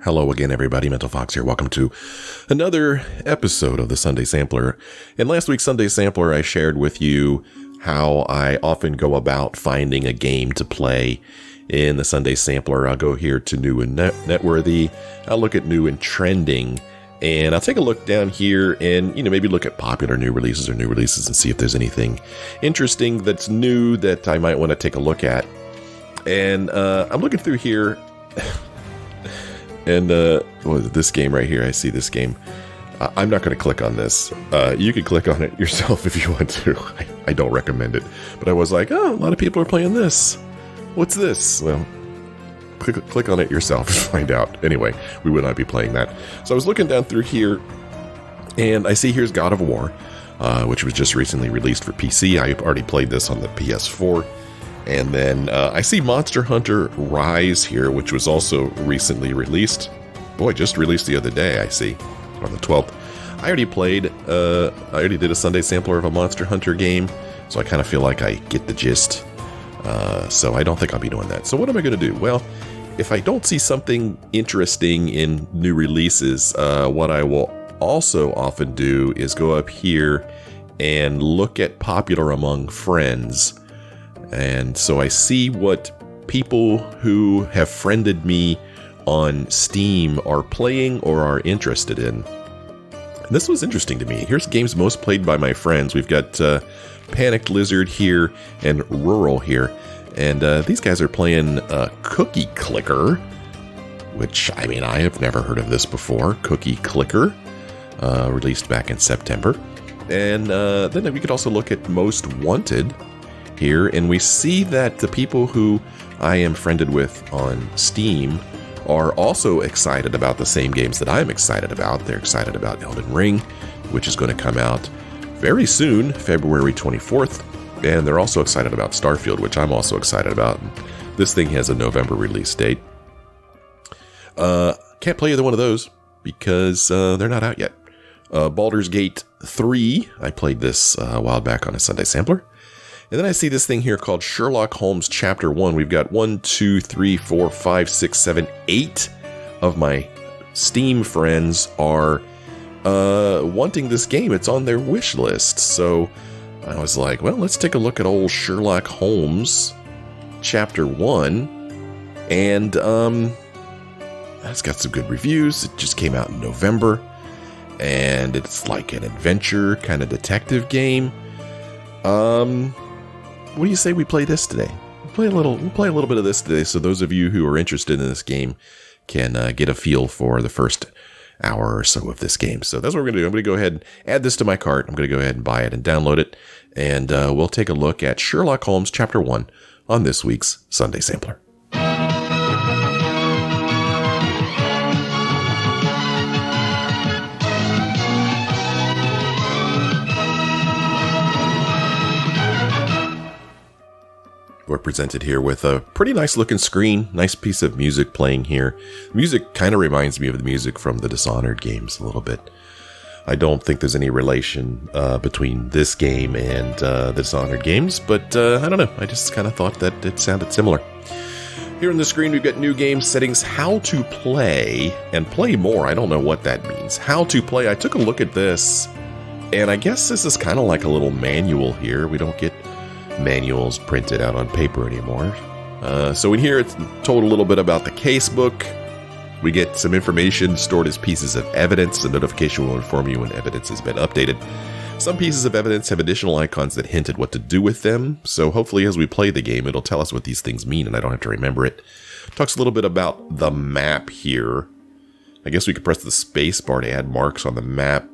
Hello again, everybody. Mental Fox here. Welcome to another episode of the Sunday Sampler. In last week's Sunday Sampler, I shared with you how I often go about finding a game to play. In the Sunday Sampler, I'll go here to new and networthy. I'll look at new and trending, and I'll take a look down here and, maybe look at popular new releases and see if there's anything interesting that's new that I might want to take a look at. And I'm looking through here. And this game right here, I see this game. I'm not going to click on this. You can click on it yourself if you want to. I don't recommend it. But I was like, a lot of people are playing this. What's this? Well, click on it yourself and find out. Anyway, we would not be playing that. So I was looking down through here, and I see here's God of War, which was just recently released for PC. I already played this on the PS4. And then I see Monster Hunter Rise here, which was also recently released. Boy, just released the other day, I see, on the 12th. I already played, I already did a Sunday Sampler of a Monster Hunter game, so I kind of feel like I get the gist. So I don't think I'll be doing that. So what am I going to do? Well, if I don't see something interesting in new releases, what I will also often do is go up here and look at popular among friends. And so I see what people who have friended me on Steam are playing or are interested in. And this was interesting to me. Here's games most played by my friends. We've got Panicked Lizard here and Rural here. And these guys are playing Cookie Clicker, which, I have never heard of this before. Cookie Clicker, released back in September. And then we could also look at Most Wanted here, and we see that the people who I am friended with on Steam are also excited about the same games that I'm excited about. They're excited about Elden Ring, which is going to come out very soon, February 24th, and they're also excited about Starfield, which I'm also excited about. This thing has a November release date. Can't play either one of those because they're not out yet. Baldur's Gate 3, I played this a while back on a Sunday Sampler. And then I see this thing here called Sherlock Holmes Chapter 1. We've got 1, 2, 3, 4, 5, 6, 7, 8 of my Steam friends are wanting this game. It's on their wish list. So I was like, well, let's take a look at old Sherlock Holmes Chapter 1. And it's got some good reviews. It just came out in November. And it's like an adventure kind of detective game. What do you say we play this today? We'll play a little bit of this today, so those of you who are interested in this game can get a feel for the first hour or so of this game. So that's what we're going to do. I'm going to go ahead and add this to my cart. I'm going to go ahead and buy it and download it, and we'll take a look at Sherlock Holmes Chapter 1 on this week's Sunday Sampler. We're presented here with a pretty nice looking screen, nice piece of music playing here. The music kind of reminds me of the music from the Dishonored games a little bit. I don't think there's any relation between this game and the Dishonored games, but I don't know. I just kind of thought that it sounded similar. Here on the screen, we've got new game settings, how to play, and play more. I don't know what that means. How to play. I took a look at this, and I guess this is kind of like a little manual here. We don't get manuals printed out on paper anymore. So in here, it's told a little bit about the casebook. We get some information stored as pieces of evidence. A notification will inform you when evidence has been updated. Some pieces of evidence have additional icons that hint at what to do with them. So hopefully as we play the game, it'll tell us what these things mean and I don't have to remember it. Talks a little bit about the map here. I guess we could press the space bar to add marks on the map.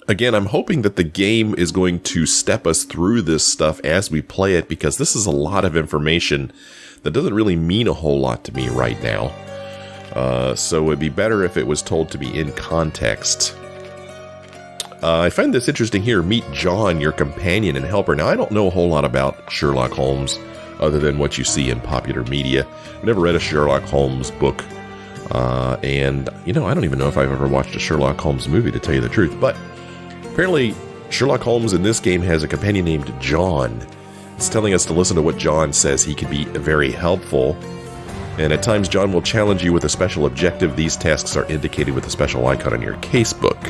Again, I'm hoping that the game is going to step us through this stuff as we play it, because this is a lot of information that doesn't really mean a whole lot to me right now. So it'd be better if it was told to me in context. I find this interesting here. Meet John, your companion and helper. Now, I don't know a whole lot about Sherlock Holmes other than what you see in popular media. I've never read a Sherlock Holmes book. And, I don't even know if I've ever watched a Sherlock Holmes movie, to tell you the truth. But apparently, Sherlock Holmes in this game has a companion named John. It's telling us to listen to what John says. He can be very helpful. And at times, John will challenge you with a special objective. These tasks are indicated with a special icon on your casebook.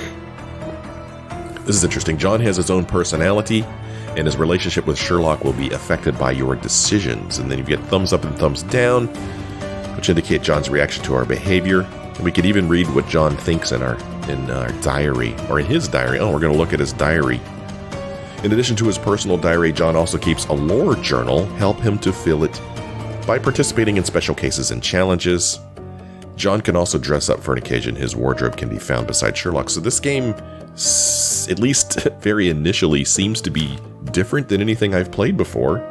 This is interesting. John has his own personality, and his relationship with Sherlock will be affected by your decisions. And then you get thumbs up and thumbs down, which indicate John's reaction to our behavior. And we could even read what John thinks in our diary, or in his diary. Oh, we're going to look at his diary. In addition to his personal diary, John also keeps a lore journal. Help him to fill it by participating in special cases and challenges. John can also dress up for an occasion. His wardrobe can be found beside Sherlock. So this game, at least very initially, seems to be different than anything I've played before.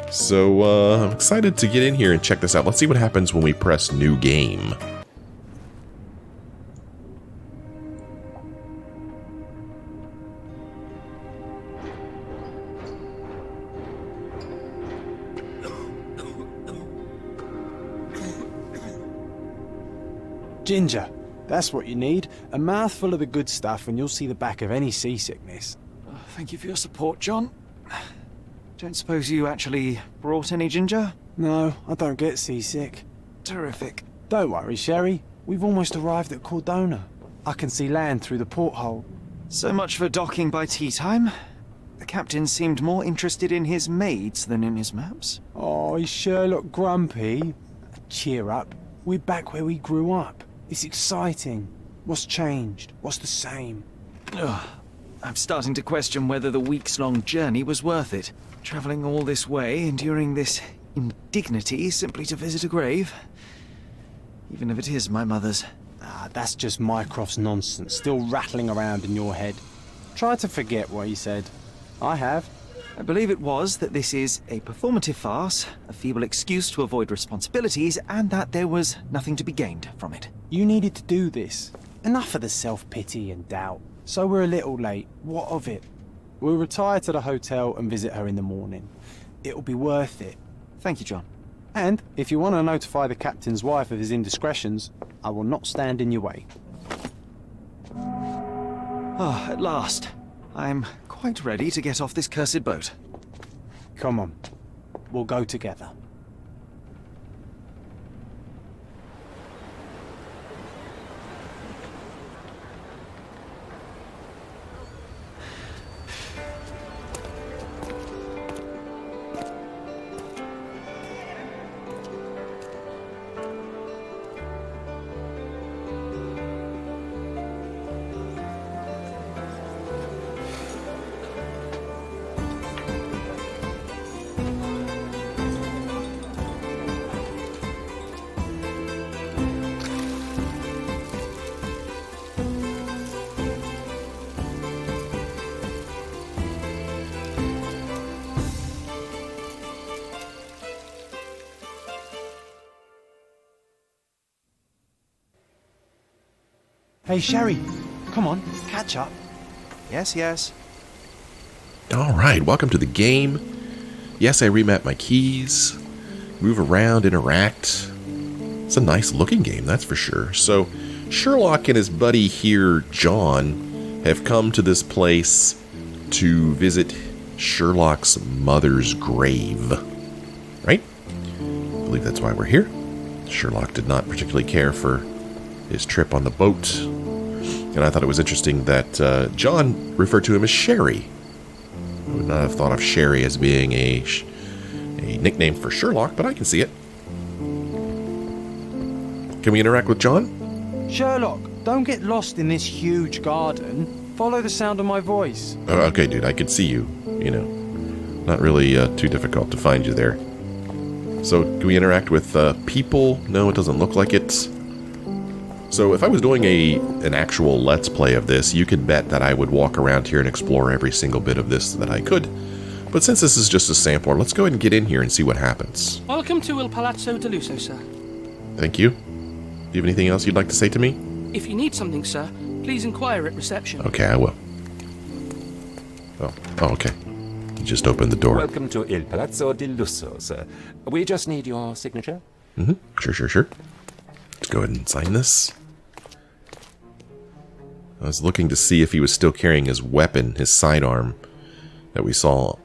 So I'm excited to get in here and check this out. Let's see what happens when we press New Game. Ginger, that's what you need. A mouthful of the good stuff and you'll see the back of any seasickness. Oh, thank you for your support, John. Don't suppose you actually brought any ginger? No, I don't get seasick. Terrific. Don't worry, Sherry. We've almost arrived at Cordona. I can see land through the porthole. So much for docking by tea time. The captain seemed more interested in his maids than in his maps. Oh, is Sherlock grumpy? Cheer up. We're back where we grew up. It's exciting. What's changed? What's the same? Ugh. I'm starting to question whether the weeks-long journey was worth it. Travelling all this way, enduring this indignity simply to visit a grave. Even if it is my mother's. Ah, that's just Mycroft's nonsense, still rattling around in your head. Try to forget what he said. I have. I believe it was that this is a performative farce, a feeble excuse to avoid responsibilities, and that there was nothing to be gained from it. You needed to do this. Enough of the self-pity and doubt. So we're a little late. What of it? We'll retire to the hotel and visit her in the morning. It'll be worth it. Thank you, John. And if you want to notify the captain's wife of his indiscretions, I will not stand in your way. Ah, at last. I'm quite ready to get off this cursed boat. Come on. We'll go together. Hey, Sherry, come on, catch up. Yes, yes. Alright, welcome to the game. Yes, I remap my keys, move around, interact. It's a nice looking game, that's for sure. So, Sherlock and his buddy here, John, have come to this place to visit Sherlock's mother's grave. Right? I believe that's why we're here. Sherlock did not particularly care for his trip on the boat. And I thought it was interesting that John referred to him as Sherry. I would not have thought of Sherry as being a nickname for Sherlock, but I can see it. Can we interact with John? Sherlock, don't get lost in this huge garden. Follow the sound of my voice. Okay, dude, I can see you. You know, not really too difficult to find you there. So, can we interact with people? No, it doesn't look like it. So if I was doing an actual Let's Play of this, you can bet that I would walk around here and explore every single bit of this that I could. But since this is just a sampler, let's go ahead and get in here and see what happens. Welcome to Il Palazzo de Lusso, sir. Thank you. Do you have anything else you'd like to say to me? If you need something, sir, please inquire at reception. Okay, I will. Oh, okay. You just opened the door. Welcome to Il Palazzo di Lusso, sir. We just need your signature. Sure. Let's go ahead and sign this. I was looking to see if he was still carrying his weapon, his sidearm, that we saw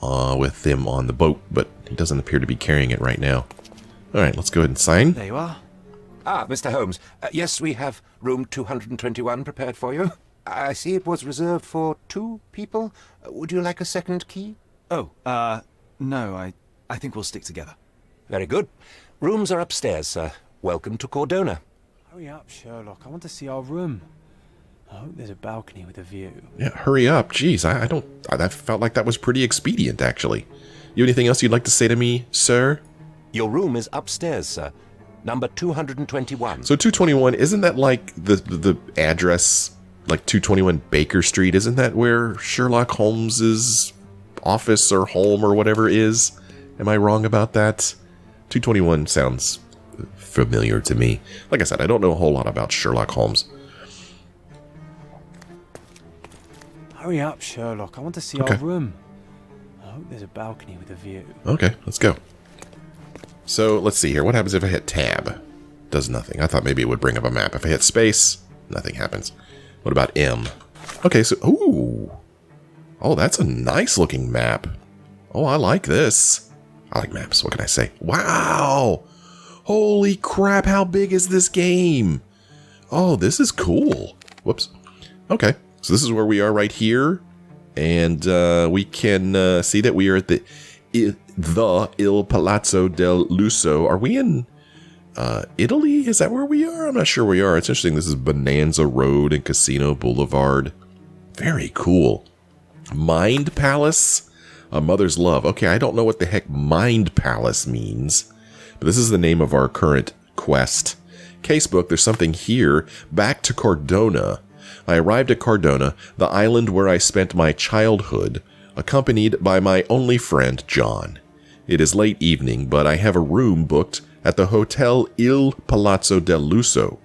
with him on the boat, but he doesn't appear to be carrying it right now. Alright, let's go ahead and sign. There you are. Ah, Mr. Holmes. Yes, we have room 221 prepared for you. I see it was reserved for 2 people. Would you like a second key? Oh, no, I think we'll stick together. Very good. Rooms are upstairs, sir. Welcome to Cordona. Hurry up, Sherlock. I want to see our room. I hope there's a balcony with a view. Yeah, hurry up. Jeez, I felt like that was pretty expedient, actually. You have anything else you'd like to say to me, sir? Your room is upstairs, sir. Number 221. So 221, isn't that like the address, like 221 Baker Street? Isn't that where Sherlock Holmes's office or home or whatever is? Am I wrong about that? 221 sounds familiar to me. Like I said, I don't know a whole lot about Sherlock Holmes. Hurry up, Sherlock. I want to see our room. I hope there's a balcony with a view. Okay, let's go. So, let's see here. What happens if I hit tab? Does nothing. I thought maybe it would bring up a map. If I hit space, nothing happens. What about M? Okay, so... Ooh. Oh, that's a nice looking map. Oh, I like this. I like maps. What can I say? Wow! Holy crap, how big is this game? Oh, this is cool. Whoops. Okay, so this is where we are right here. And we can see that we are at the Il Palazzo del Lusso. Are we in Italy? Is that where we are? I'm not sure where we are. It's interesting. This is Bonanza Road and Casino Boulevard. Very cool. Mind Palace? A Mother's Love. Okay, I don't know what the heck Mind Palace means. But this is the name of our current quest. Casebook, there's something here. Back to Cordona. I arrived at Cordona, the island where I spent my childhood, accompanied by my only friend, John. It is late evening, but I have a room booked at the Hotel Il Palazzo del Lusso.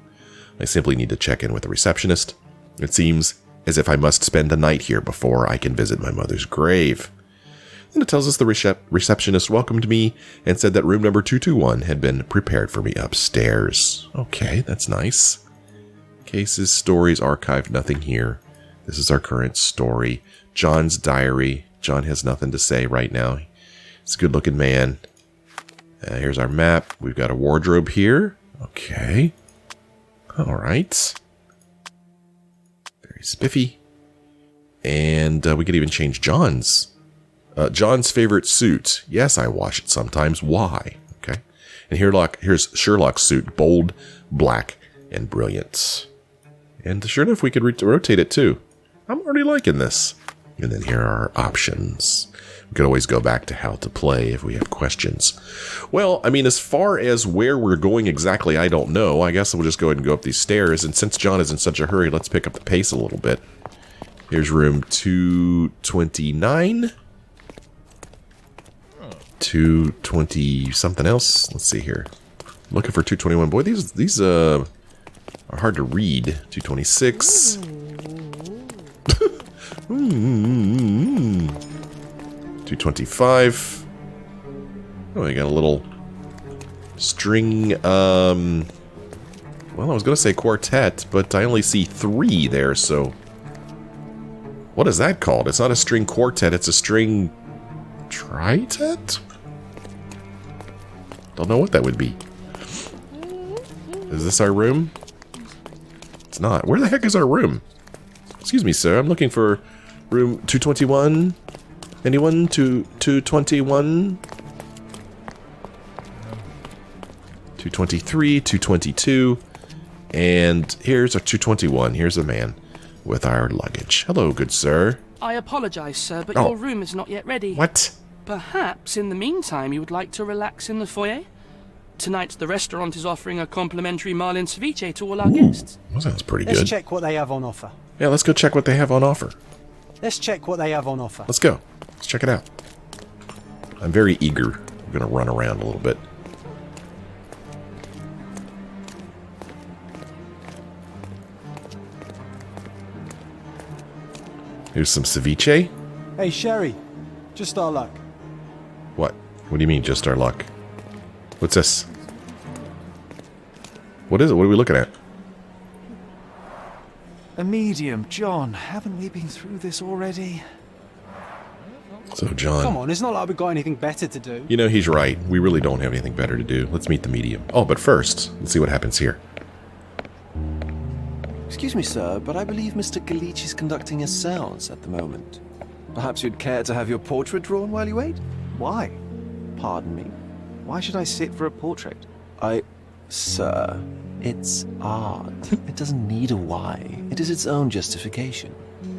I simply need to check in with the receptionist. It seems as if I must spend the night here before I can visit my mother's grave. Then it tells us the receptionist welcomed me and said that room number 221 had been prepared for me upstairs. Okay, that's nice. Cases, stories, archived, nothing here. This is our current story. John's diary. John has nothing to say right now. He's a good-looking man. Here's our map. We've got a wardrobe here. Okay. All right. Very spiffy. And we could even change John's. John's favorite suit. Yes, I wash it sometimes. Why? Okay. And here's Sherlock's suit. Bold, black, and brilliant. And sure enough, we could rotate it too. I'm already liking this. And then here are our options. We could always go back to how to play if we have questions. Well, I mean, as far as where we're going exactly, I don't know. I guess we'll just go ahead and go up these stairs. And since John is in such a hurry, let's pick up the pace a little bit. Here's room 229. 220 something else. Let's see here. Looking for 221. Boy, these are hard to read. 226. 225. Oh, I got a little string. Well, I was going to say quartet, but I only see 3 there, so... What is that called? It's not a string quartet, it's a string... tritet? Don't know what that would be. Is this our room? It's not. Where the heck is our room? Excuse me, sir. I'm looking for room 221. Anyone? 221? 223, 222. And here's our 221. Here's a man with our luggage. Hello, good sir. I apologize, sir, but Oh. your room is not yet ready. What? Perhaps, in the meantime, you would like to relax in the foyer? Tonight, the restaurant is offering a complimentary marlin ceviche to all our guests. That sounds pretty Let's good. check what they have on offer. Yeah, let's go check what they have on offer. Let's check what they have on offer. Let's go. Let's check it out. I'm very eager. I'm going to run around a little bit. Here's some ceviche. Hey, Sherry. Just our luck. What? What do you mean, just our luck? What's this? What is it? What are we looking at? A medium, John. Haven't we been through this already? So, John... Come on, it's not like we've got anything better to do. You know, he's right. We really don't have anything better to do. Let's meet the medium. Oh, but first, let's see what happens here. Excuse me, sir, but I believe Mr. Galich is conducting a seance at the moment. Perhaps you'd care to have your portrait drawn while you wait? Why? Pardon me? Why should I sit for a portrait? Sir, it's art. It doesn't need a why. It is its own justification.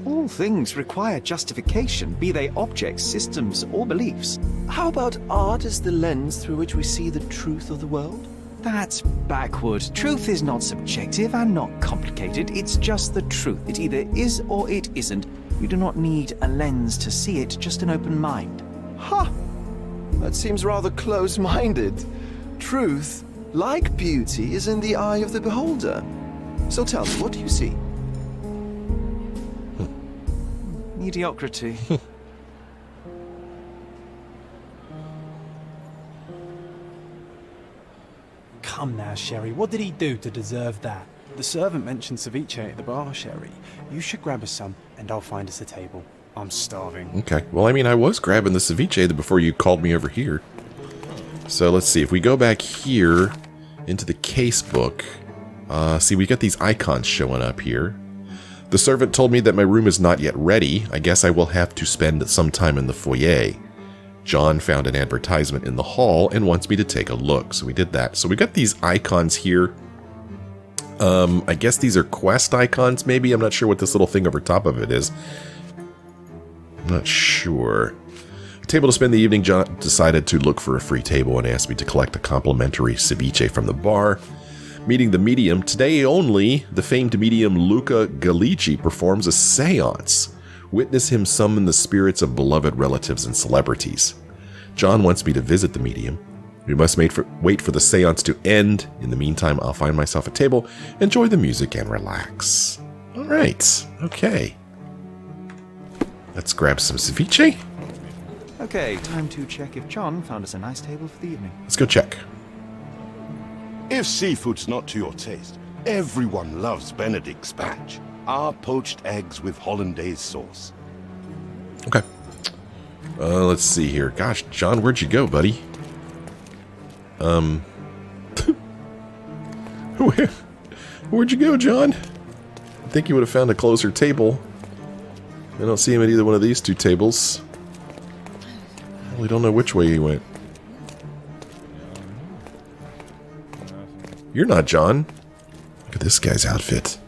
All things require justification, be they objects, systems, or beliefs. How about art as the lens through which we see the truth of the world? That's backward. Truth is not subjective and not complicated. It's just the truth. It either is or it isn't. You do not need a lens to see it, just an open mind. Ha! That seems rather close-minded. Truth, like beauty, is in the eye of the beholder. So tell me, what do you see? Mediocrity. Come now, Sherry, what did he do to deserve that? The servant mentioned ceviche at the bar, Sherry. You should grab us some, and I'll find us a table. I'm starving. Okay. Well, I mean, I was grabbing the ceviche before you called me over here. So let's see. If we go back here into the case book, see, we got these icons showing up here. The servant told me that my room is not yet ready. I guess I will have to spend some time in the foyer. John found an advertisement in the hall and wants me to take a look. So we did that. So we got these icons here. I guess these are quest icons, maybe? I'm not sure what this little thing over top of it is. I'm not sure. Table to spend the evening, John decided to look for a free table and asked me to collect a complimentary ceviche from the bar. Meeting the medium, today only, the famed medium Luca Galici performs a seance. Witness him summon the spirits of beloved relatives and celebrities. John wants me to visit the medium. We must wait for the seance to end. In the meantime, I'll find myself a table, enjoy the music, and relax. All right. Okay. Let's grab some ceviche. Okay, time to check if John found us a nice table for the evening. Let's go check. If seafood's not to your taste, everyone loves Benedict's batch. Our poached eggs with hollandaise sauce. Okay. Let's see here. Gosh, John, where'd you go, buddy? Where'd you go, John? I think you would have found a closer table. I don't see him at either one of these two tables. I really don't know which way he went. You're not John. Look at this guy's outfit.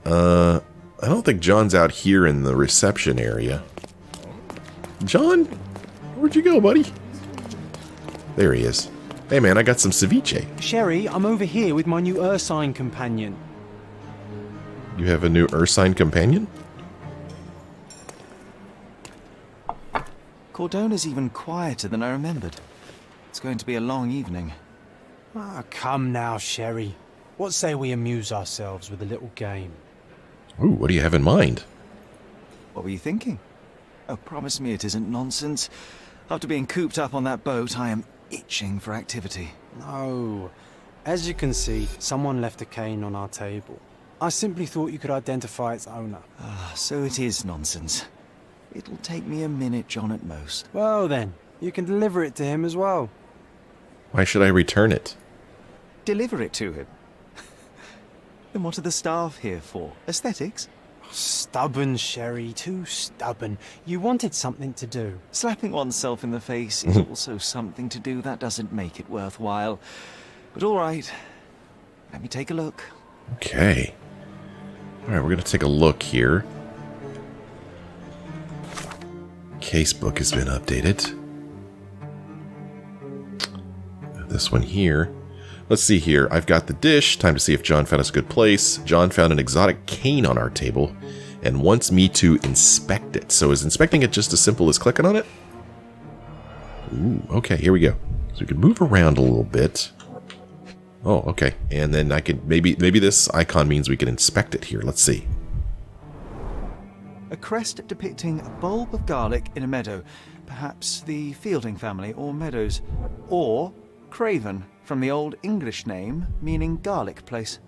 I don't think John's out here in the reception area. John? Where'd you go, buddy? There he is. Hey, man, I got some ceviche. Sherry, I'm over here with my new Ursine companion. You have a new Ursine companion? Cordona's even quieter than I remembered. It's going to be a long evening. Ah, come now, Sherry. What say we amuse ourselves with a little game? Ooh, what do you have in mind? What were you thinking? Oh, promise me it isn't nonsense. After being cooped up on that boat, I am itching for activity. No. As you can see, someone left a cane on our table. I simply thought you could identify its owner. Ah, so it is nonsense. It'll take me a minute, John, at most. Well then, you can deliver it to him as well. Why should I return it? Deliver it to him. Then what are the staff here for? Aesthetics? Stubborn, Sherry, too stubborn. You wanted something to do. Slapping oneself in the face is also something to do. That doesn't make it worthwhile. But all right, let me take a look. Okay. Alright, we're going to take a look here. Casebook has been updated. This one here. Let's see here. I've got the dish. Time to see if John found us a good place. John found an exotic cane on our table and wants me to inspect it. So is inspecting it just as simple as clicking on it? Ooh, okay, here we go. So we can move around a little bit. Oh, okay. And then I could maybe this icon means we can inspect it here. Let's see. A crest depicting a bulb of garlic in a meadow. Perhaps the Fielding family or Meadows. Or Craven, from the Old English name meaning garlic place.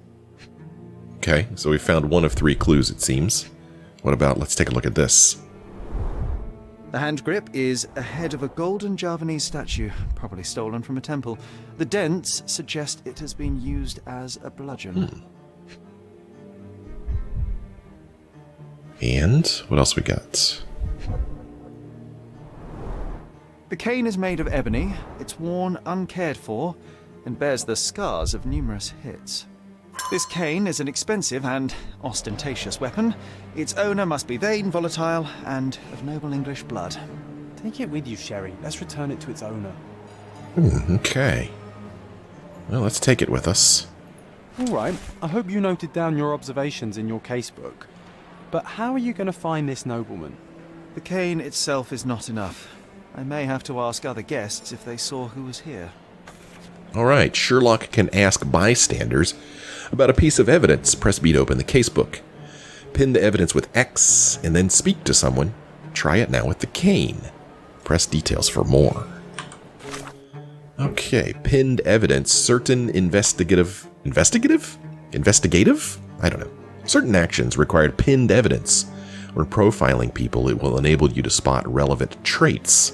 Okay, so we found one of 3 clues, it seems. What about, let's take a look at this. The hand grip is a head of a golden Javanese statue, probably stolen from a temple. The dents suggest it has been used as a bludgeon. And what else we got? The cane is made of ebony, it's worn uncared for, and bears the scars of numerous hits. This cane is an expensive and ostentatious weapon. Its owner must be vain, volatile, and of noble English blood. Take it with you, Sherry. Let's return it to its owner. Okay. Well, let's take it with us. All right. I hope you noted down your observations in your casebook. But how are you going to find this nobleman? The cane itself is not enough. I may have to ask other guests if they saw who was here. All right, Sherlock can ask bystanders about a piece of evidence. Press B to open the casebook. Pin the evidence with X and then speak to someone. Try it now with the cane. Press details for more. Okay, pinned evidence. Certain investigative? I don't know. Certain actions required pinned evidence. When profiling people, it will enable you to spot relevant traits.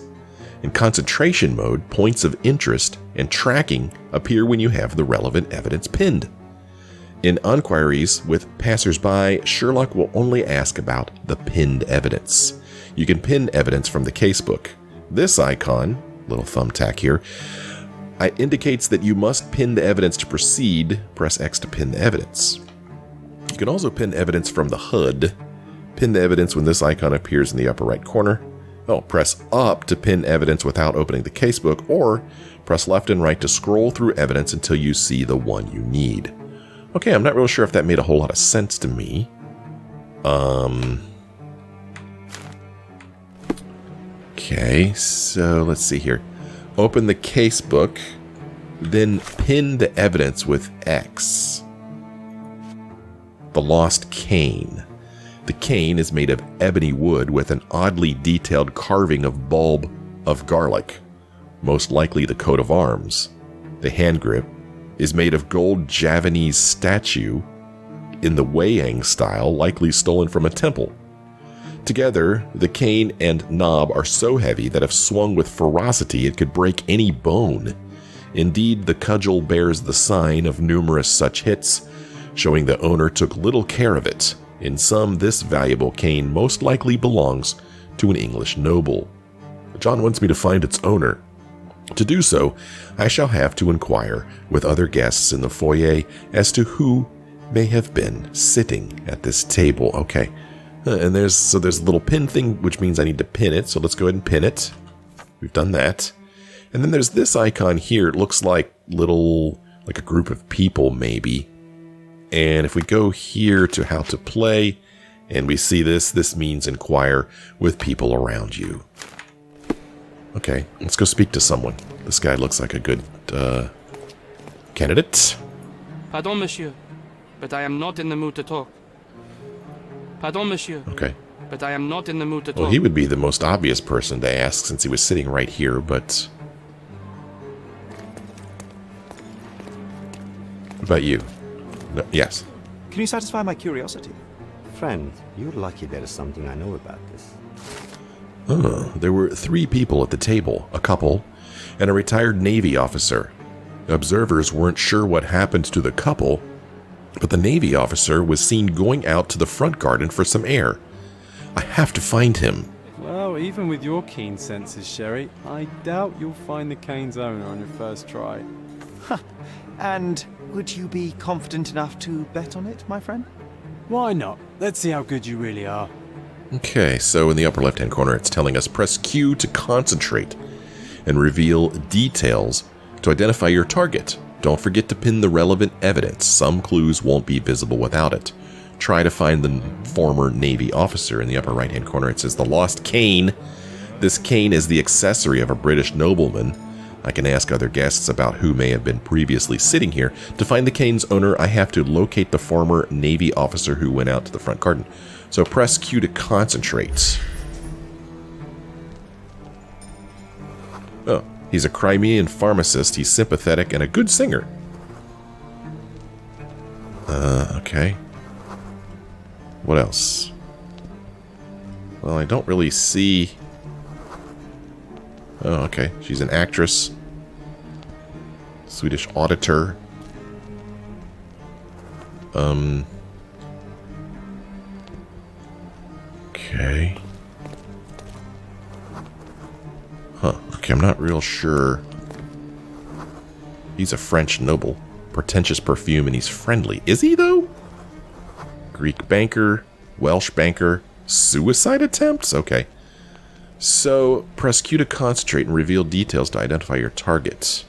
In concentration mode, points of interest and tracking appear when you have the relevant evidence pinned. In inquiries with passersby, Sherlock will only ask about the pinned evidence. You can pin evidence from the casebook. This icon, little thumbtack here, indicates that you must pin the evidence to proceed. Press X to pin the evidence. You can also pin evidence from the HUD. Pin the evidence when this icon appears in the upper right corner. Press up to pin evidence without opening the casebook, or press left and right to scroll through evidence until you see the one you need. Okay, I'm not really sure if that made a whole lot of sense to me. Okay, so let's see here. Open the casebook, then pin the evidence with X. The lost cane. The cane is made of ebony wood with an oddly detailed carving of bulb of garlic, most likely the coat of arms. The hand grip is made of gold Javanese statue in the Wayang style, likely stolen from a temple. Together, the cane and knob are so heavy that if swung with ferocity, it could break any bone. Indeed, the cudgel bears the sign of numerous such hits, showing the owner took little care of it. In sum, this valuable cane most likely belongs to an English noble. John wants me to find its owner. To do so, I shall have to inquire with other guests in the foyer as to who may have been sitting at this table. Okay, and there's a little pin thing, which means I need to pin it, so let's go ahead and pin it. We've done that. And then there's this icon here. It looks like like a group of people, maybe. And if we go here to how to play, and we see this means inquire with people around you. Okay, let's go speak to someone. This guy looks like a good candidate. Pardon, monsieur, but I am not in the mood to talk. Pardon, monsieur. Okay. But I am not in the mood to talk. Well, he would be the most obvious person to ask since he was sitting right here, but... What about you? No, yes. Can you satisfy my curiosity? Friend, you're lucky there is something I know about this. There were 3 people at the table, a couple, and a retired Navy officer. Observers weren't sure what happened to the couple, but the Navy officer was seen going out to the front garden for some air. I have to find him. Well, even with your keen senses, Sherry, I doubt you'll find the cane's owner on your first try. And would you be confident enough to bet on it, my friend? Why not? Let's see how good you really are. Okay, so in the upper left-hand corner, it's telling us press Q to concentrate and reveal details to identify your target. Don't forget to pin the relevant evidence. Some clues won't be visible without it. Try to find the former Navy officer. In the upper right-hand corner, it says the lost cane. This cane is the accessory of a British nobleman. I can ask other guests about who may have been previously sitting here. To find the cane's owner, I have to locate the former Navy officer who went out to the front garden. So press Q to concentrate. Oh, he's a Crimean pharmacist. He's sympathetic and a good singer. Okay. What else? Well, I don't really see Oh, okay. She's an actress. Swedish auditor. Okay. Huh. Okay, I'm not real sure. He's a French noble. Pretentious perfume, and he's friendly. Is he, though? Greek banker. Welsh banker. Suicide attempts? Okay. So, press Q to concentrate and reveal details to identify your targets.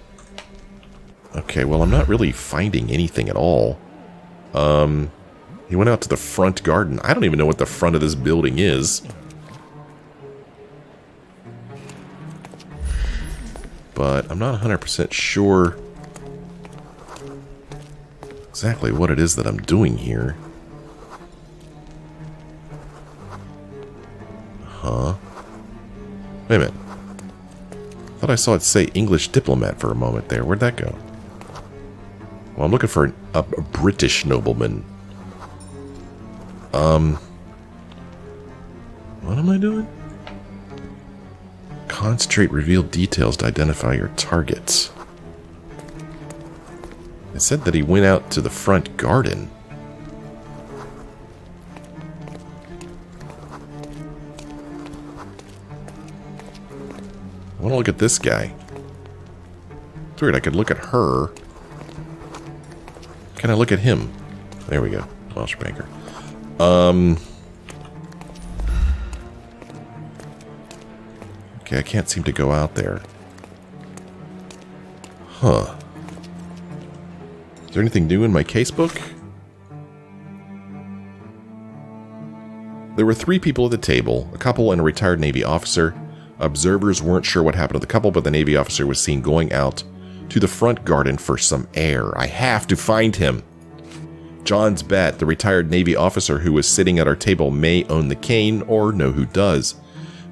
Okay, well, I'm not really finding anything at all. He went out to the front garden. I don't even know what the front of this building is. But I'm not 100% sure exactly what it is that I'm doing here. Huh? Wait a minute. I thought I saw it say English diplomat for a moment there. Where'd that go? Well, I'm looking for a British nobleman. What am I doing? Concentrate, reveal details to identify your targets. It said that he went out to the front garden. I want to look at this guy. It's weird, I could look at her. Can I look at him? There we go. Welsh banker. Okay, I can't seem to go out there. Huh. Is there anything new in my casebook? There were 3 people at the table, a couple and a retired Navy officer. Observers weren't sure what happened to the couple, but the Navy officer was seen going out to the front garden for some air. I have to find him. John's bet, the retired Navy officer who was sitting at our table may own the cane or know who does.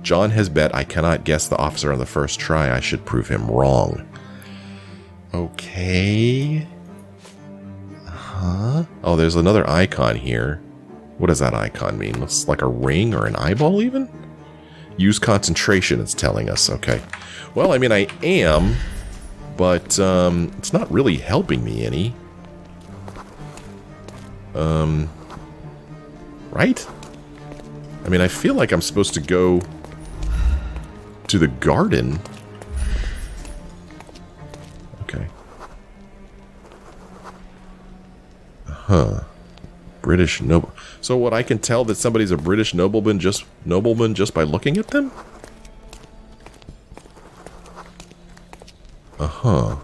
John has bet I cannot guess the officer on the first try. I should prove him wrong. Okay. Huh? Oh, there's another icon here. What does that icon mean? Looks like a ring or an eyeball even? Use concentration, it's telling us. Okay. Well, I mean, I am, but it's not really helping me any. Right? I mean, I feel like I'm supposed to go to the garden. Okay. Huh. British noble. So what, I can tell that somebody's a British nobleman just by looking at them? Uh-huh.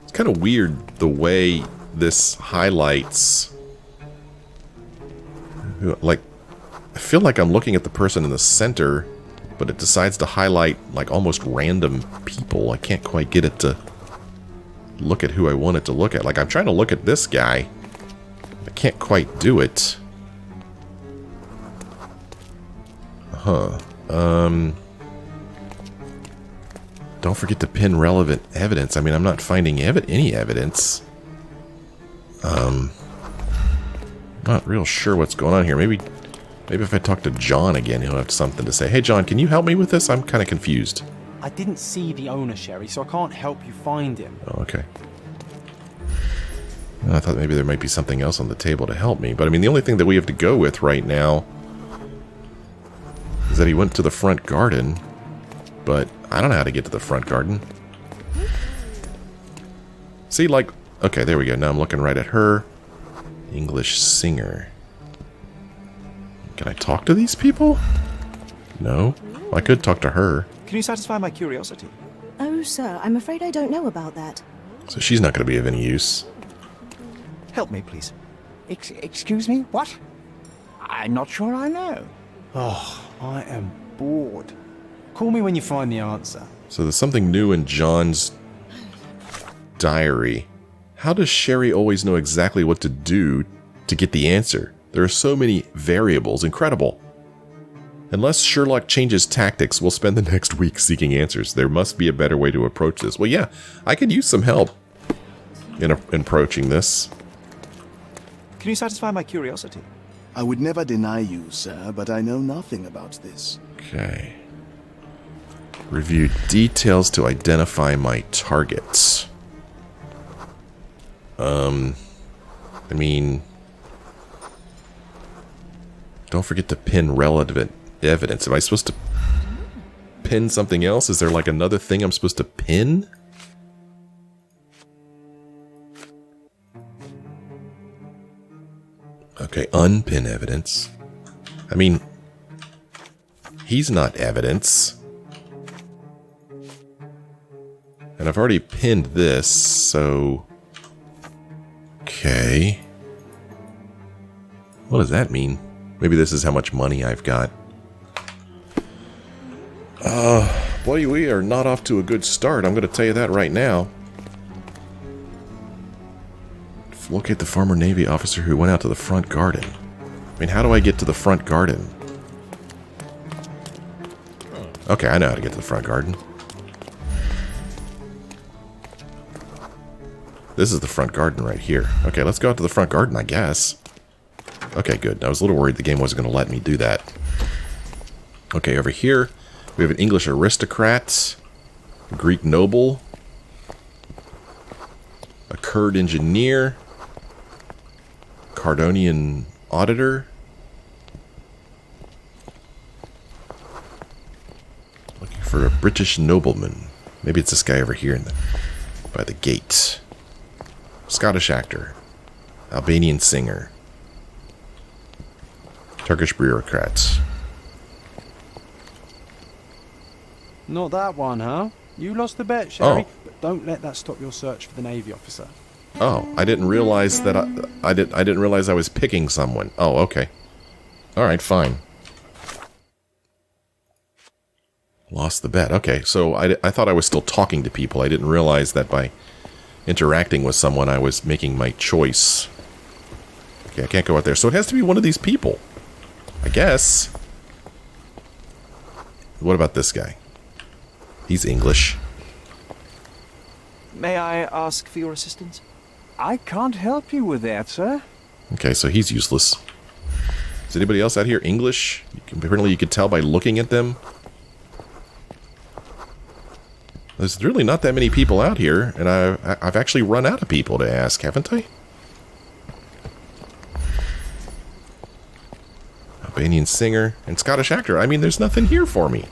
It's kind of weird the way this highlights, like, I feel like I'm looking at the person in the center, but it decides to highlight like almost random people. I can't quite get it to look at who I want it to look at. Like, I'm trying to look at this guy. I can't quite do it. Huh. Don't forget to pin relevant evidence. I mean, I'm not finding any evidence. Not real sure what's going on here. Maybe if I talk to John again, he'll have something to say. Hey, John, can you help me with this? I'm kind of confused. I didn't see the owner, Sherry, so I can't help you find him. Oh, okay. Well, I thought maybe there might be something else on the table to help me. But, I mean, the only thing that we have to go with right now is that he went to the front garden. But I don't know how to get to the front garden. See, like... Okay, there we go. Now I'm looking right at her. English singer. Can I talk to these people? No. Well, I could talk to her. Can you satisfy my curiosity? Oh, sir, I'm afraid I don't know about that. So she's not going to be of any use. Help me, please. Excuse me? What? I'm not sure I know. Oh, I am bored. Call me when you find the answer. So there's something new in John's diary. How does Sherry always know exactly what to do to get the answer? There are so many variables. Incredible. Unless Sherlock changes tactics, we'll spend the next week seeking answers. There must be a better way to approach this. Well, yeah, I could use some help in approaching this. Can you satisfy my curiosity? I would never deny you, sir, but I know nothing about this. Okay. Review details to identify my targets. I mean, don't forget to pin relevant evidence. Am I supposed to pin something else? Is there like another thing I'm supposed to pin? Okay, unpin evidence. I mean, he's not evidence. And I've already pinned this, so... Okay. What does that mean? Maybe this is how much money I've got. Boy, we are not off to a good start. I'm going to tell you that right now. Locate the former Navy officer who went out to the front garden. I mean, how do I get to the front garden? Okay, I know how to get to the front garden. This is the front garden right here. Okay, let's go out to the front garden, I guess. Okay, good. I was a little worried the game wasn't going to let me do that. Okay, over here, we have an English aristocrat, a Greek noble, a Kurd engineer, Cardonian auditor, looking for a British nobleman. Maybe it's this guy over here by the gate. Scottish actor, Albanian singer, Turkish bureaucrats. Not that one, huh? You lost the bet, Sherry. Oh. But don't let that stop your search for the Navy officer. Oh, I didn't realize that I didn't realize I was picking someone. Oh, okay. All right, fine. Lost the bet. Okay, so I thought I was still talking to people. I didn't realize that by interacting with someone I was making my choice. Okay, I can't go out there. So it has to be one of these people. I guess. What about this guy? He's English. May I ask for your assistance? I can't help you with that, sir. Okay, so he's useless. Is anybody else out here English? Apparently you could tell by looking at them. There's really not that many people out here, and I've actually run out of people to ask, haven't I? Albanian singer and Scottish actor. I mean, there's nothing here for me.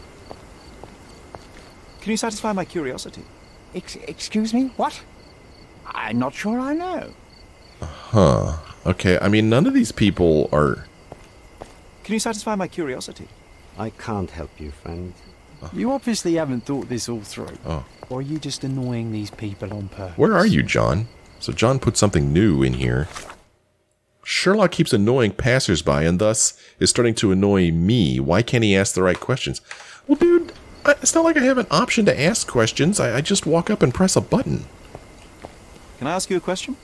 Can you satisfy my curiosity? Excuse me? What? I'm not sure I know. Huh. Okay, I mean, none of these people are... Can you satisfy my curiosity? I can't help you, friend. You obviously haven't thought this all through. Oh. Or are you just annoying these people on purpose? Where are you, John? So John put something new in here. Sherlock keeps annoying passersby and thus is starting to annoy me. Why can't he ask the right questions? Well, dude, it's not like I have an option to ask questions. I just walk up and press a button. Can I ask you a question?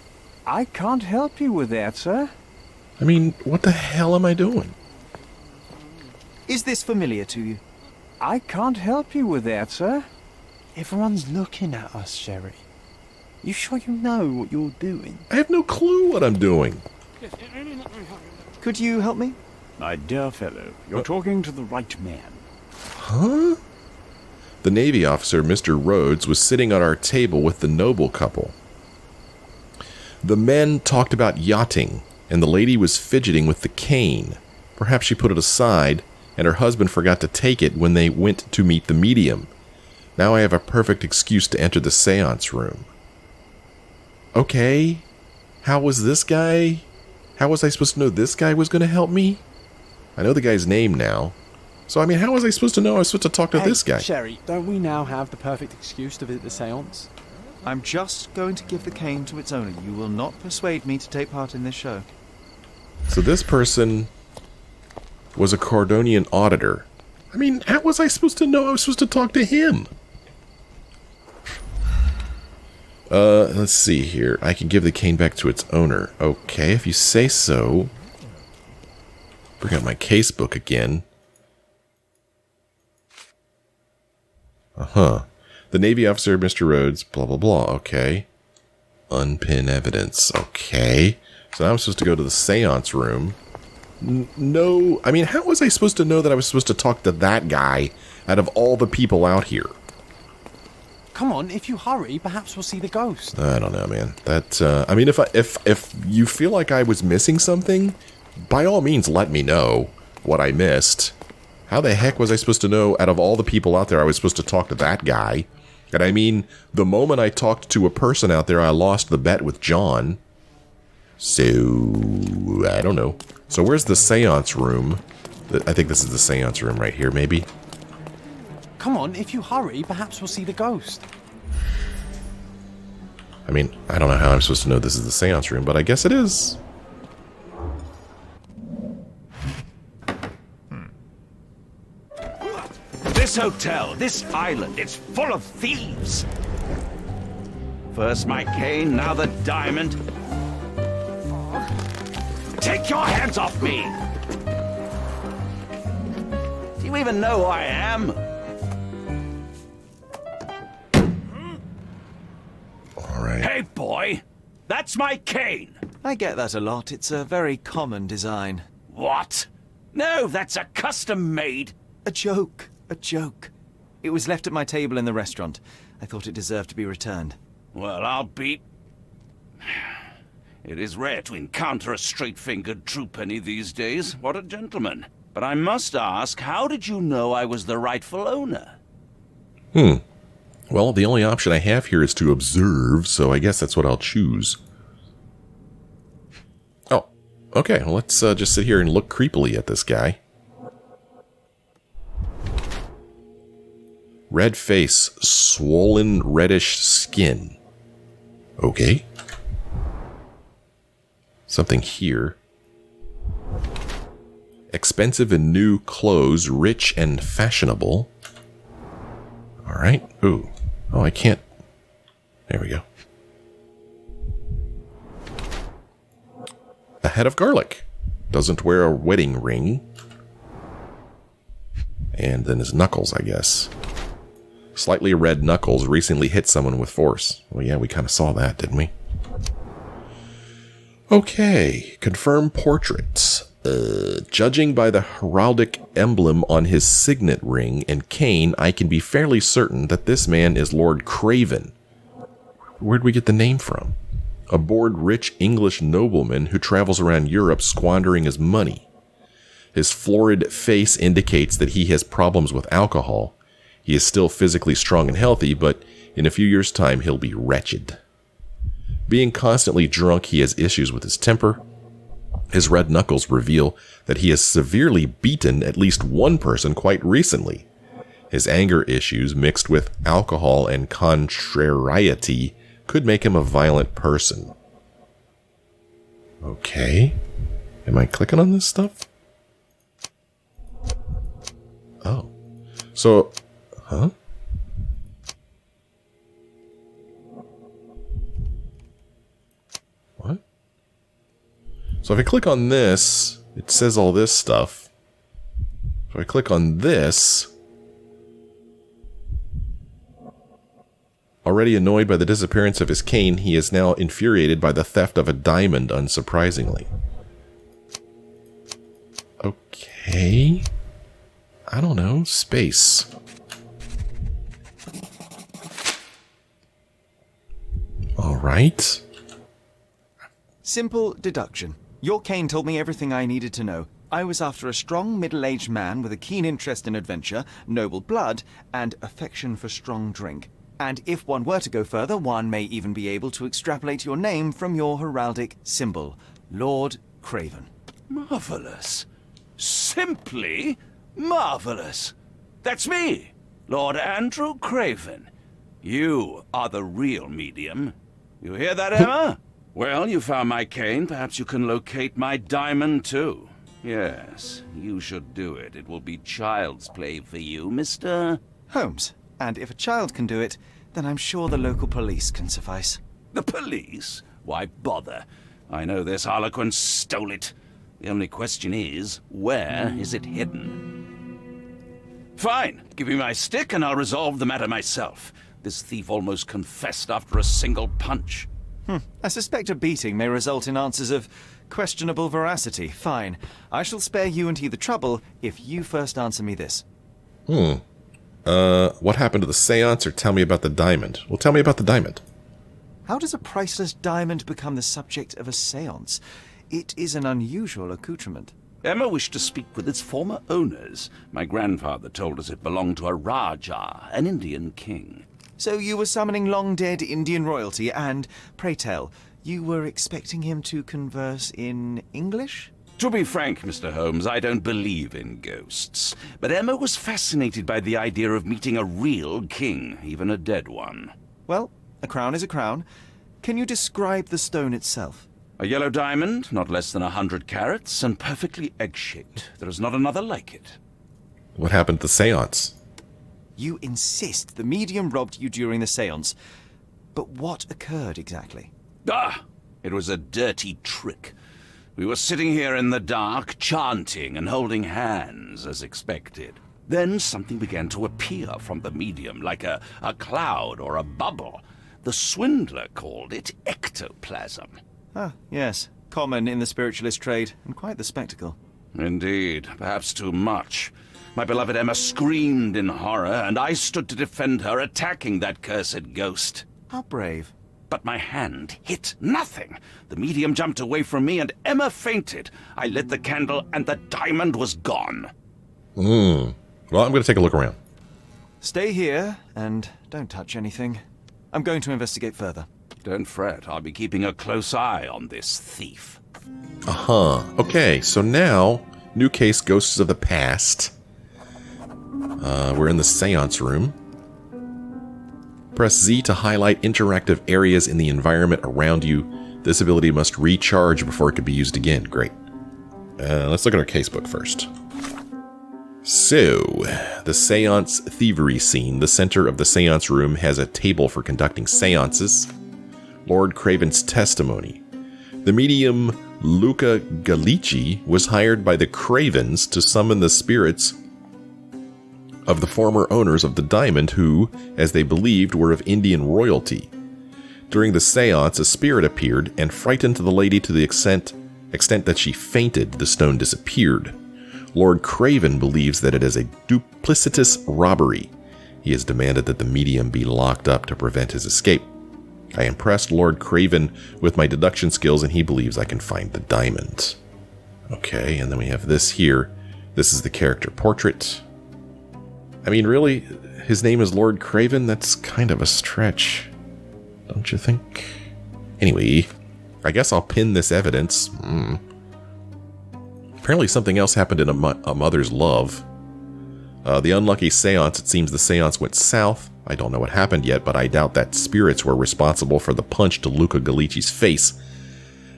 I can't help you with that, sir. I mean, what the hell am I doing? Is this familiar to you? I can't help you with that, sir. Everyone's looking at us, Sherry. You sure you know what you're doing? I have no clue what I'm doing. Could you help me? My dear fellow, you're talking to the right man. Huh? The Navy officer, Mr. Rhodes, was sitting at our table with the noble couple. The men talked about yachting, and the lady was fidgeting with the cane. Perhaps she put it aside, and her husband forgot to take it when they went to meet the medium. Now I have a perfect excuse to enter the seance room. Okay. How was this guy? How was I supposed to know this guy was going to help me? I know the guy's name now. So, I mean, how was I supposed to know I was supposed to talk to this guy? Sherry, don't we now have the perfect excuse to visit the seance? I'm just going to give the cane to its owner. You will not persuade me to take part in this show. So this person was a Cardonian auditor. I mean, how was I supposed to know I was supposed to talk to him? Let's see here. I can give the cane back to its owner. Okay, if you say so. Bring out my casebook again. Uh-huh. The Navy officer, Mr. Rhodes, blah, blah, blah. Okay. Unpin evidence. Okay. So now I'm supposed to go to the seance room. No. I mean, how was I supposed to know that I was supposed to talk to that guy out of all the people out here? Come on, if you hurry, perhaps we'll see the ghost. I don't know, man. That, I mean, if you feel like I was missing something, by all means let me know what I missed. How the heck was I supposed to know out of all the people out there I was supposed to talk to that guy? And I mean, the moment I talked to a person out there, I lost the bet with John. So, I don't know. So where's the seance room? I think this is the seance room right here, maybe? Come on, if you hurry, perhaps we'll see the ghost. I mean, I don't know how I'm supposed to know this is the seance room, but I guess it is. This hotel, this island, it's full of thieves. First my cane, now the diamond. Take your hands off me! Do you even know who I am? Alright. Hey, boy! That's my cane! I get that a lot. It's a very common design. What? No, that's a custom-made... A joke. A joke. It was left at my table in the restaurant. I thought it deserved to be returned. Well, I'll be... It is rare to encounter a straight-fingered true penny these days. What a gentleman. But I must ask, how did you know I was the rightful owner? Well, the only option I have here is to observe, so I guess that's what I'll choose. Oh, okay. Well, let's just sit here and look creepily at this guy. Red face, swollen reddish skin. Okay. Something here. Expensive and new clothes, rich and fashionable. Alright. Ooh. Oh, I can't. There we go. A head of garlic. Doesn't wear a wedding ring. And then his knuckles, I guess. Slightly red knuckles recently hit someone with force. Well, yeah, we kind of saw that, didn't we? Okay, confirm portraits. Judging by the heraldic emblem on his signet ring and cane, I can be fairly certain that this man is Lord Craven. Where'd we get the name from? A bored rich English nobleman who travels around Europe squandering his money. His florid face indicates that he has problems with alcohol. He is still physically strong and healthy, but in a few years' time he'll be wretched. Being constantly drunk, he has issues with his temper. His red knuckles reveal that he has severely beaten at least one person quite recently. His anger issues, mixed with alcohol and contrariety, could make him a violent person. Okay. Am I clicking on this stuff? Oh. So... Huh? What? So if I click on this, it says all this stuff. So I click on this. Already annoyed by the disappearance of his cane, he is now infuriated by the theft of a diamond, unsurprisingly. Okay. I don't know. Space. Alright. Simple deduction. Your cane told me everything I needed to know. I was after a strong middle-aged man with a keen interest in adventure, noble blood, and affection for strong drink. And if one were to go further, one may even be able to extrapolate your name from your heraldic symbol, Lord Craven. Marvelous. Simply marvelous. That's me, Lord Andrew Craven. You are the real medium. You hear that, Emma? Well, you found my cane. Perhaps you can locate my diamond, too. Yes, you should do it. It will be child's play for you, Mr. Holmes. And if a child can do it, then I'm sure the local police can suffice. The police? Why bother? I know this harlequin stole it. The only question is, where is it hidden? Fine. Give me my stick and I'll resolve the matter myself. This thief almost confessed after a single punch. I suspect a beating may result in answers of questionable veracity. Fine. I shall spare you and he the trouble if you first answer me this. What happened to the seance, or tell me about the diamond? Well, tell me about the diamond. How does a priceless diamond become the subject of a seance? It is an unusual accoutrement. Emma wished to speak with its former owners. My grandfather told us it belonged to a Rajah, an Indian king. So you were summoning long-dead Indian royalty, and, pray tell, you were expecting him to converse in English? To be frank, Mr. Holmes, I don't believe in ghosts. But Emma was fascinated by the idea of meeting a real king, even a dead one. Well, a crown is a crown. Can you describe the stone itself? A yellow diamond, not less than 100 carats, and perfectly egg-shaped. There is not another like it. What happened at the seance? You insist the medium robbed you during the seance. But what occurred exactly? It was a dirty trick. We were sitting here in the dark, chanting and holding hands, as expected. Then something began to appear from the medium, like a cloud or a bubble. The swindler called it ectoplasm. Yes. Common in the spiritualist trade, and quite the spectacle. Indeed, perhaps too much. My beloved Emma screamed in horror, and I stood to defend her, attacking that cursed ghost. How brave. But my hand hit nothing. The medium jumped away from me, and Emma fainted. I lit the candle, and the diamond was gone. Well, I'm going to take a look around. Stay here, and don't touch anything. I'm going to investigate further. Don't fret, I'll be keeping a close eye on this thief. Okay, so now, new case, Ghosts of the Past. We're in the seance room. Press Z to highlight interactive areas in the environment around you. This ability must recharge before it can be used again. Great. Let's look at our casebook first. So, the seance thievery scene. The center of the seance room has a table for conducting seances. Lord Craven's testimony. The medium Luca Gallici was hired by the Cravens to summon the spirits of the former owners of the diamond who, as they believed, were of Indian royalty. During the seance, a spirit appeared and frightened the lady to the extent that she fainted. The stone disappeared. Lord Craven believes that it is a duplicitous robbery. He has demanded that the medium be locked up to prevent his escape. I impressed Lord Craven with my deduction skills, and he believes I can find the diamond. Okay, and then we have this here. This is the character portrait. I mean, really? His name is Lord Craven? That's kind of a stretch, don't you think? Anyway, I guess I'll pin this evidence. Apparently something else happened in a mother's love. The unlucky seance, it seems the seance went south. I don't know what happened yet, but I doubt that spirits were responsible for the punch to Luca Gallici's face.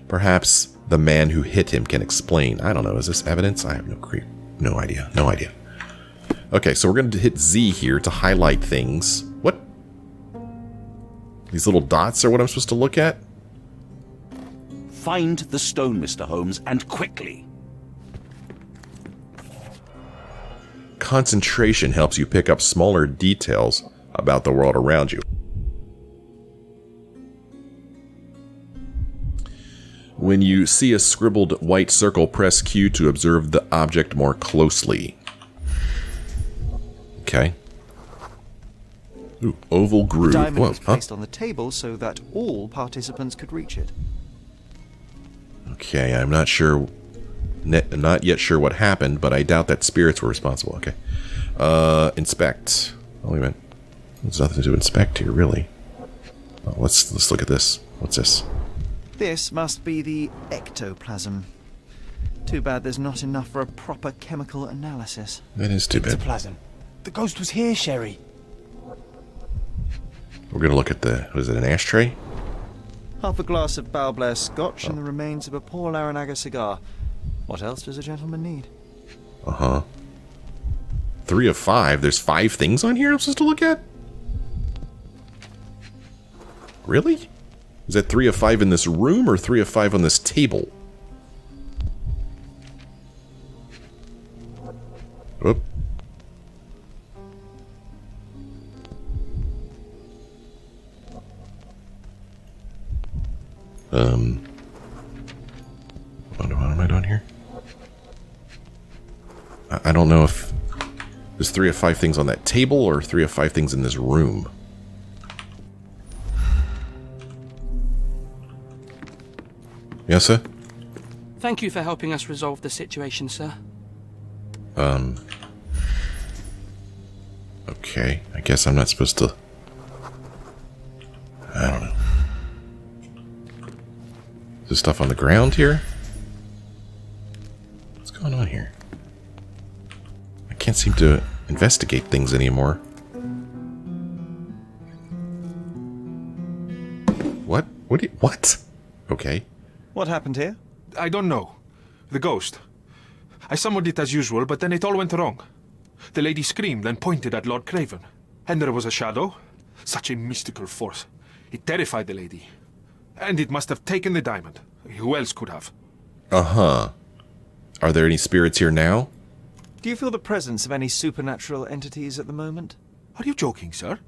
Perhaps the man who hit him can explain. I don't know, is this evidence? I have no idea. No idea. Okay, so we're going to hit Z here to highlight things. What? These little dots are what I'm supposed to look at? Find the stone, Mr. Holmes, and quickly. Concentration helps you pick up smaller details about the world around you. When you see a scribbled white circle, press Q to observe the object more closely. Okay. Ooh, oval groove. The diamond was placed on the table so that all participants could reach it. Okay, I'm not sure. Not yet sure what happened, but I doubt that spirits were responsible. Okay. Inspect. Oh, wait a minute. There's nothing to inspect here, really. Oh, let's look at this. What's this? This must be the ectoplasm. Too bad there's not enough for a proper chemical analysis. That is too bad. Ectoplasm. The ghost was here, Sherry. We're going to look at the... Was it an ashtray? Half a glass of Balblair scotch and the remains of a Paul Aranaga cigar. What else does a gentleman need? 3 of 5. There's 5 things on here I'm supposed to look at? Really? Is that 3 of 5 in this room or 3 of 5 on this table? Oop. What am I doing here? I don't know if there's 3 of 5 things on that table or 3 of 5 things in this room. Yes, sir? Thank you for helping us resolve the situation, sir. Okay. I guess I'm not supposed to... I don't know. Is there stuff on the ground here? What's going on here? I can't seem to investigate things anymore. What? What? Okay. What happened here? I don't know. The ghost. I summoned it as usual, but then it all went wrong. The lady screamed and pointed at Lord Craven. And there was a shadow. Such a mystical force. It terrified the lady. And it must have taken the diamond. Who else could have? Uh-huh. Are there any spirits here now? Do you feel the presence of any supernatural entities at the moment? Are you joking, sir?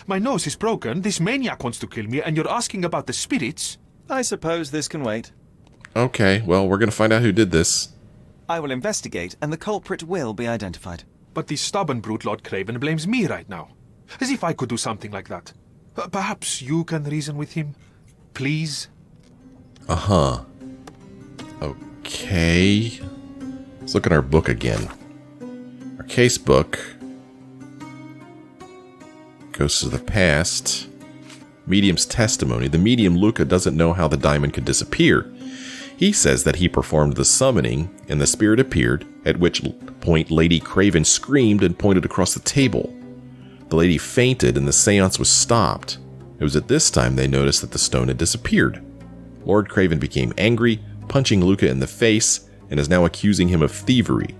My nose is broken, this maniac wants to kill me, and you're asking about the spirits? I suppose this can wait. Okay, well, we're gonna find out who did this. I will investigate, and the culprit will be identified. But the stubborn brute Lord Craven blames me right now. As if I could do something like that. Perhaps you can reason with him? Please? Uh-huh. Okay. Let's look at our book again. Our case book. Ghosts of the past. Medium's testimony. The medium, Luca, doesn't know how the diamond could disappear. He says that he performed the summoning, and the spirit appeared, at which point Lady Craven screamed and pointed across the table. The lady fainted, and the seance was stopped. It was at this time they noticed that the stone had disappeared. Lord Craven became angry, punching Luca in the face, and is now accusing him of thievery.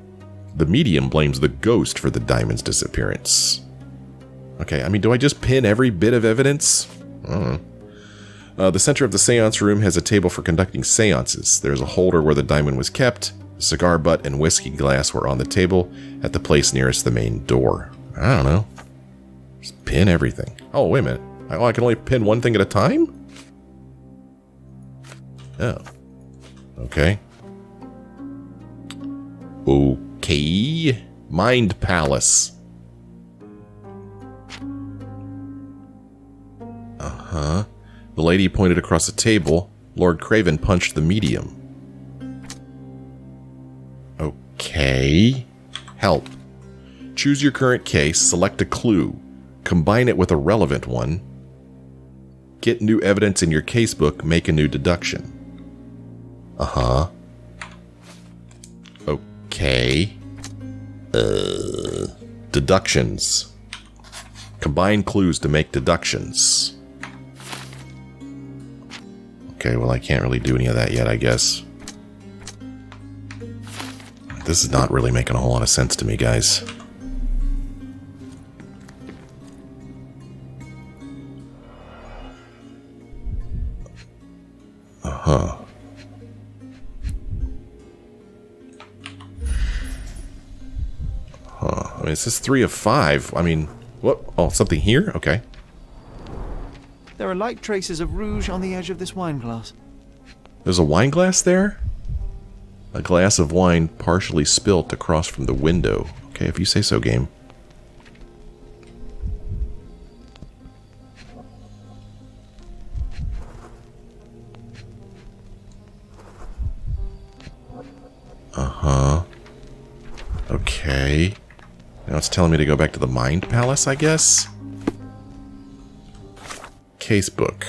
The medium blames the ghost for the diamond's disappearance. Okay, I mean, do I just pin every bit of evidence? I don't know. The center of the seance room has a table for conducting seances. There's a holder where the diamond was kept. A cigar butt and whiskey glass were on the table at the place nearest the main door. I don't know. Just pin everything. Oh, wait a minute. I can only pin one thing at a time? Oh. Okay. Okay. Mind Palace. Uh-huh. The lady pointed across the table. Lord Craven punched the medium. Okay. Help. Choose your current case, select a clue, combine it with a relevant one, get new evidence in your casebook, make a new deduction. Uh-huh. Okay. Deductions. Combine clues to make deductions. Okay, well, I can't really do any of that yet, I guess. This is not really making a whole lot of sense to me, guys. Uh-huh. Huh. I mean, it says 3 of 5. I mean, what? Oh, something here? Okay. There are light traces of rouge on the edge of this wine glass. There's a wine glass there? A glass of wine partially spilt across from the window. Okay, if you say so, game. Uh-huh. Okay. Now it's telling me to go back to the Mind Palace, I guess? Casebook.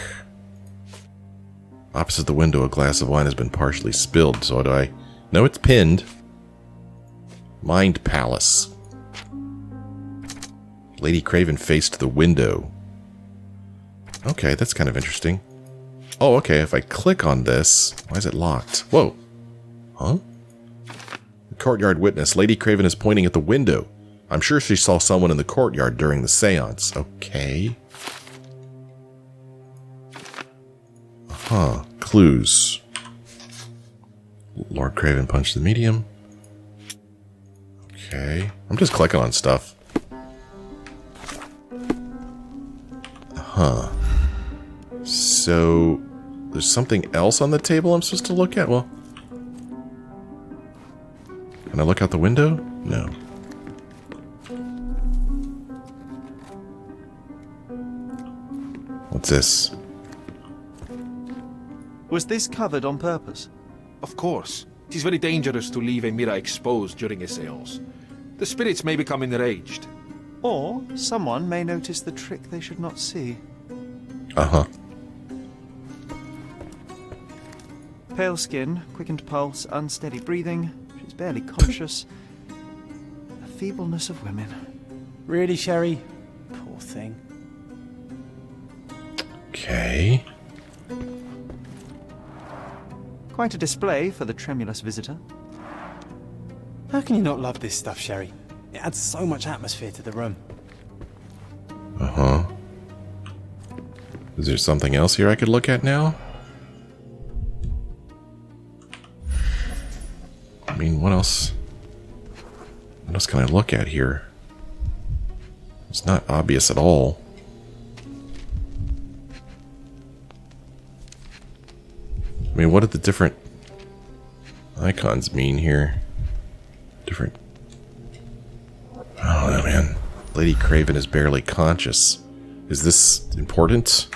Opposite the window, a glass of wine has been partially spilled, so do I... No, it's pinned. Mind Palace. Lady Craven faced the window. Okay, that's kind of interesting. Oh, okay, if I click on this... Why is it locked? Whoa. Huh? The courtyard witness. Lady Craven is pointing at the window. I'm sure she saw someone in the courtyard during the seance. Okay. Huh. Clues. Lord Craven punched the medium. Okay. I'm just clicking on stuff. Huh. So, there's something else on the table I'm supposed to look at? Well, can I look out the window? No. What's this? Was this covered on purpose? Of course. It is very dangerous to leave a mirror exposed during a seance. The spirits may become enraged. Or someone may notice the trick they should not see. Uh-huh. Pale skin, quickened pulse, unsteady breathing. She's barely conscious. The feebleness of women. Really, Sherry? Poor thing. Okay. Quite a display for the tremulous visitor. How can you not love this stuff, Sherry? It adds so much atmosphere to the room. Uh-huh. Is there something else here I could look at now? I mean, what else? What else can I look at here? It's not obvious at all. I mean, what do the different icons mean here? Different... I don't know, man. Lady Craven is barely conscious. Is this important?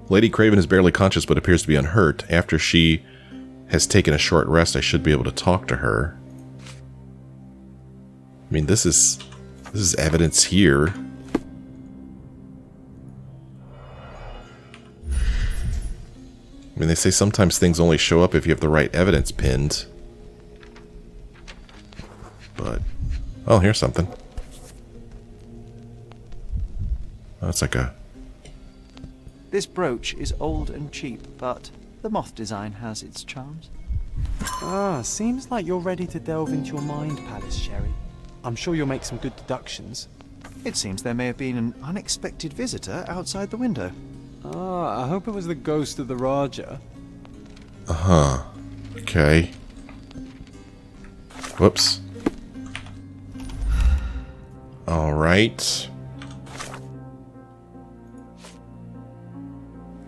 Lady Craven is barely conscious but appears to be unhurt. After she has taken a short rest, I should be able to talk to her. I mean, this is evidence here. I mean, they say sometimes things only show up if you have the right evidence pinned. But... oh, here's something. Oh, it's like a... This brooch is old and cheap, but the moth design has its charms. Ah, seems like you're ready to delve into your mind palace, Sherry. I'm sure you'll make some good deductions. It seems there may have been an unexpected visitor outside the window. Ah, I hope it was the ghost of the Raja. Uh-huh. Okay. Whoops. Alright.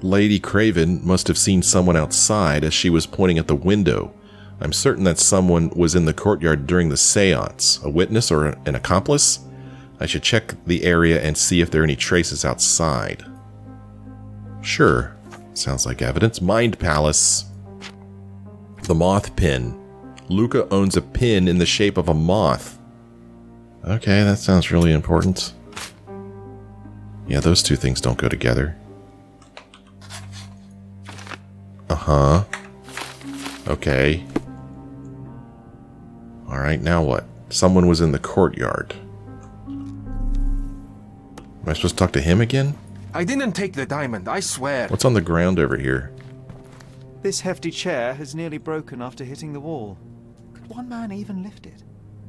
Lady Craven must have seen someone outside as she was pointing at the window. I'm certain that someone was in the courtyard during the seance. A witness or an accomplice? I should check the area and see if there are any traces outside. Sure. Sounds like evidence. Mind Palace. The moth pin. Luca owns a pin in the shape of a moth. Okay, that sounds really important. Yeah, those two things don't go together. Uh-huh. Okay. Alright, now what? Someone was in the courtyard. Am I supposed to talk to him again? I didn't take the diamond, I swear. What's on the ground over here? This hefty chair has nearly broken after hitting the wall. Could one man even lift it?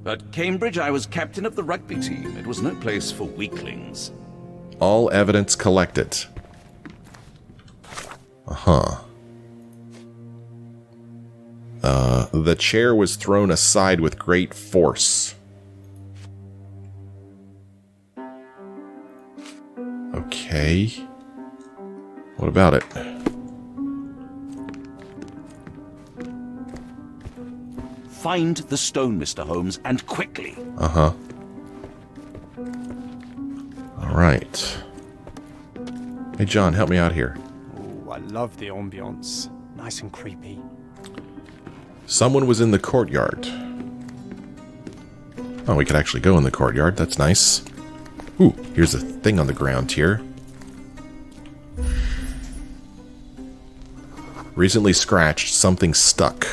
At Cambridge, I was captain of the rugby team. It was no place for weaklings. All evidence collected. Uh-huh. The chair was thrown aside with great force. Okay. What about it? Find the stone, Mr. Holmes, and quickly. Uh-huh. Alright. Hey, John, help me out here. Oh, I love the ambience. Nice and creepy. Someone was in the courtyard. Oh, we could actually go in the courtyard. That's nice. Ooh, here's a thing on the ground here. Recently scratched. Something stuck.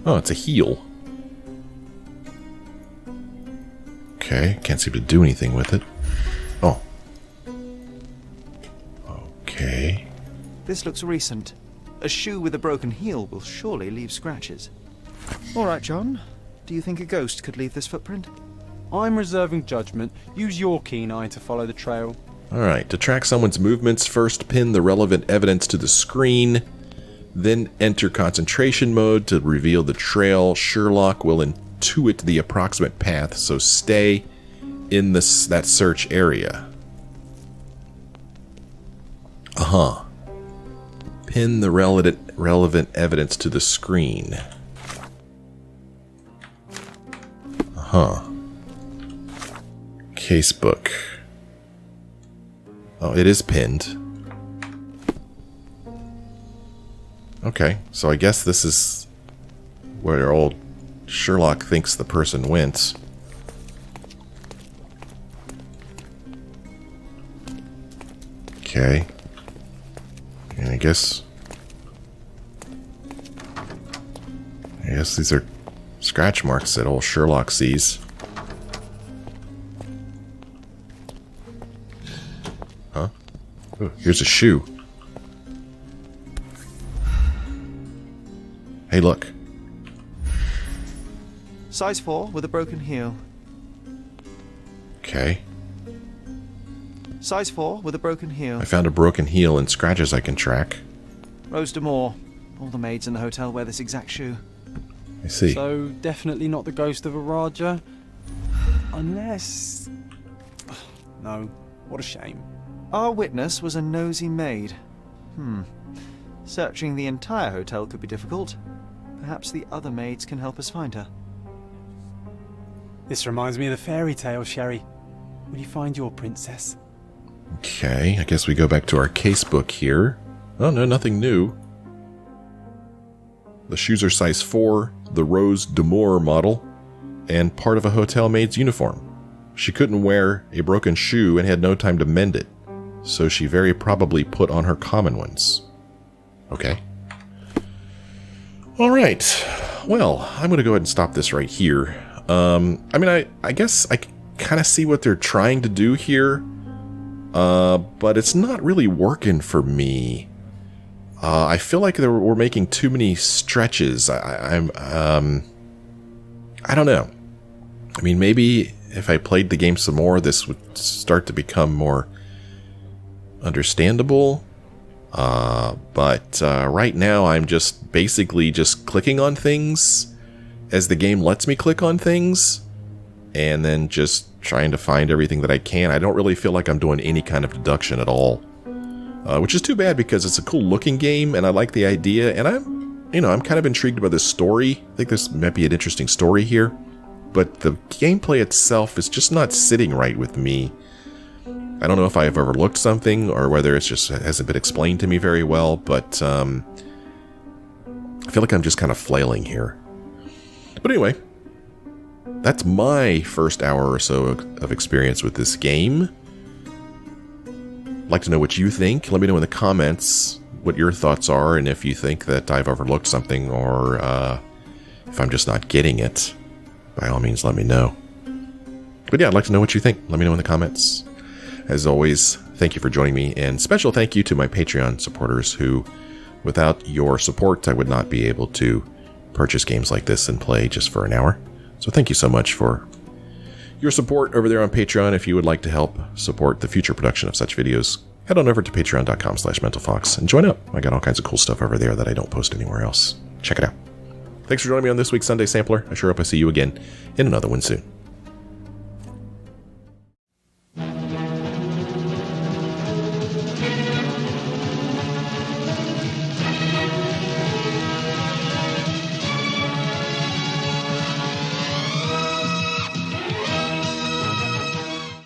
Oh, it's a heel. Okay, can't seem to do anything with it. Oh. Okay. This looks recent. A shoe with a broken heel will surely leave scratches. All right, John. Do you think a ghost could leave this footprint? I'm reserving judgment. Use your keen eye to follow the trail. Alright, to track someone's movements, first pin the relevant evidence to the screen, then enter concentration mode to reveal the trail. Sherlock will intuit the approximate path, so stay in that search area. Uh-huh. Pin the relevant evidence to the screen. Uh-huh. Casebook. Oh, it is pinned. Okay, so I guess this is where old Sherlock thinks the person went. Okay. And I guess these are scratch marks that old Sherlock sees. Huh? Oh, here's a shoe. Hey, look. Size 4 with a broken heel. Okay. Size 4 with a broken heel. I found a broken heel and scratches I can track. Rose D'Amour. All the maids in the hotel wear this exact shoe. I see. So, definitely not the ghost of a Raja? Unless... No, what a shame. Our witness was a nosy maid. Searching the entire hotel could be difficult. Perhaps the other maids can help us find her. This reminds me of the fairy tale, Sherry. Will you find your princess? Okay, I guess we go back to our casebook here. Oh no, nothing new. The shoes are size 4, the Rose D'Amour model, and part of a hotel maid's uniform. She couldn't wear a broken shoe and had no time to mend it, so she very probably put on her common ones. Okay. Alright, well, I'm going to go ahead and stop this right here. I guess I kind of see what they're trying to do here, but it's not really working for me. I feel like we're making too many stretches. I don't know. I mean, maybe if I played the game some more, this would start to become more understandable. But right now, I'm just basically just clicking on things as the game lets me click on things, and then just trying to find everything that I can. I don't really feel like I'm doing any kind of deduction at all. Which is too bad because it's a cool looking game and I like the idea, and I'm kind of intrigued by this story. I think this might be an interesting story here, but the gameplay itself is just not sitting right with me. I don't know if I've overlooked something or whether it's just hasn't been explained to me very well, but I feel like I'm just kind of flailing here. But anyway, that's my first hour or so of experience with this game. I'd like to know what you think. Let me know in the comments what your thoughts are, and if you think that I've overlooked something, or if I'm just not getting it. By all means, let me know. But yeah, I'd like to know what you think. Let me know in the comments. As always, thank you for joining me, and special thank you to my Patreon supporters who, without your support, I would not be able to purchase games like this and play just for an hour. So thank you so much for your support over there on Patreon. If you would like to help support the future production of such videos, head on over to patreon.com/mentalfox and join up. I got all kinds of cool stuff over there that I don't post anywhere else. Check it out. Thanks for joining me on this week's Sunday Sampler. I sure hope I see you again in another one soon.